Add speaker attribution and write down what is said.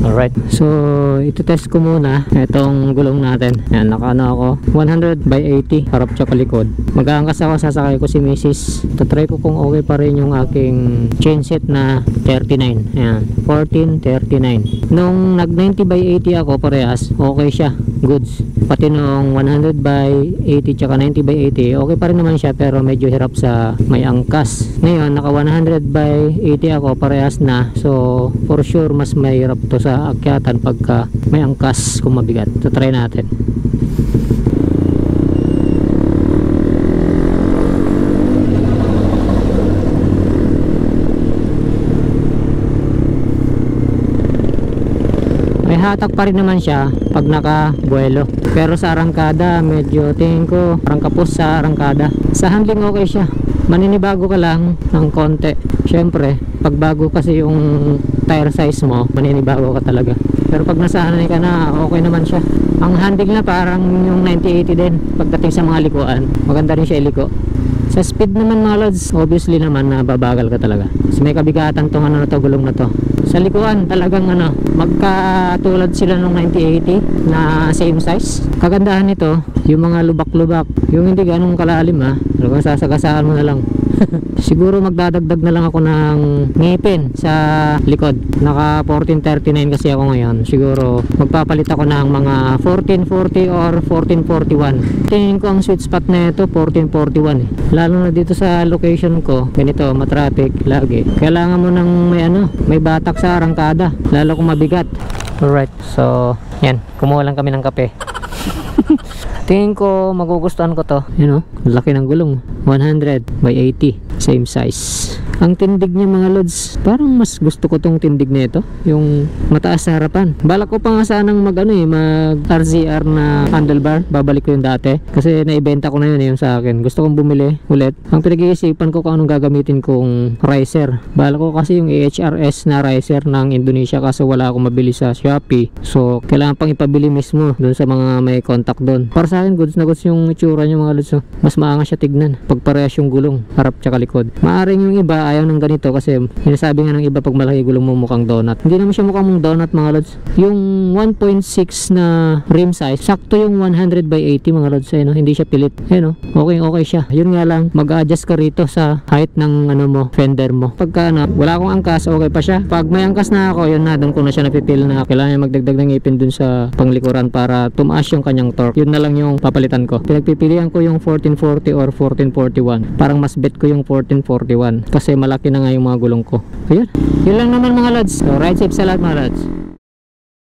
Speaker 1: Alright, so ito test ko muna itong gulong natin. Yan, nakaano ako 100/80 harap tsaka likod. Mag-aangkas ako, sasakay ko si Mrs. Tatry ko kung okay pa rin yung aking chain set na 39. Yan, 1439. Nung nag 90/80 ako parehas, okay siya, goods. Pati nung 100/80 tsaka 90/80 okay pa rin naman siya, pero medyo hirap sa may angkas. Ngayon naka 100/80 ako, parehas na. So for sure mas mahirap to sa akyatan pagka may angkas kung mabigat. So try natin. May hatak pa rin naman siya pag naka-buelo, pero sa arangkada medyo tingin ko parang kapos sa arangkada. Sa handling okay siya, maninibago ka lang ng konti. Syempre pag bago kasi yung tire size mo, maninibago ka talaga, pero pag nasanay ka na, okay naman siya. Ang handling na parang yung 90/80 din pagdating sa mga likuan, maganda rin siya iliko. Sa speed naman mga lods, obviously naman na babagal ka talaga kasi may kabigatan tong ano na to, gulong na to. Sa likuan talagang ano, magkatulad sila ng 90/80 na same size. Kagandahan nito, yung mga lubak-lubak, yung hindi ganun kalalim ha, talagang sasagasaan mo na lang. Siguro magdadagdag na lang ako ng ngipin sa likod. Naka 1439 kasi ako ngayon. Siguro magpapalit ako ng mga 1440 or 1441. Tingin ko ang sweet spot na ito 1441 eh. Lalo na dito sa location ko, ganito matraffic lagi. Kailangan mo ng may batak sa arangkada, lalo kung mabigat. Alright, so yan, kumuha lang kami ng kape. Tingin ko magugustuhan ko to. Laki ng gulong, 100/80, same size. Ang tindig niya mga lods, parang mas gusto ko tong tindig na ito, yung mataas sa harapan. Balak ko pa nga sanang mag RZR na handlebar, babalik ko yung dati kasi naibenta ko na yun yung sa akin. Gusto kong bumili ulit. Ang pinag-iisipan ko kung anong gagamitin kong riser. Balak ko kasi yung AHRS na riser ng Indonesia kasi wala akong mabili sa Shopee, so kailangan pang ipabili mismo doon sa mga may contact doon. Para sa akin goods na goods yung itsura niya mga lods. Mas maangas siya tignan pag parehas yung gulong harap tsaka likod. Maaring yung iba ayaw ng ganito kasi sinasabi nga ng iba pag malaki gulong mo mukhang donut. Hindi naman siya mukhang donut mga lods. Yung 1.6 na rim size, sakto yung 100/80 mga lods. Hindi siya pilit. Okay siya. Yun nga lang, mag-adjust ka rito sa height ng fender mo. Pagka wala akong angkas, okay pa siya. Pag may angkas na ako, yun na, doon ko na siya napipil na kailangan magdagdag ng ipin dun sa panglikuran para tumaas yung kanyang torque. Yun na lang yung papalitan ko. Pinagpipilian ko yung 1440 or 1441. Parang mas bet ko yung 1441 kasi malaki na nga yung mga gulong ko. Ayun, yun lang naman mga lods. So ride safe sa lahat mga lods.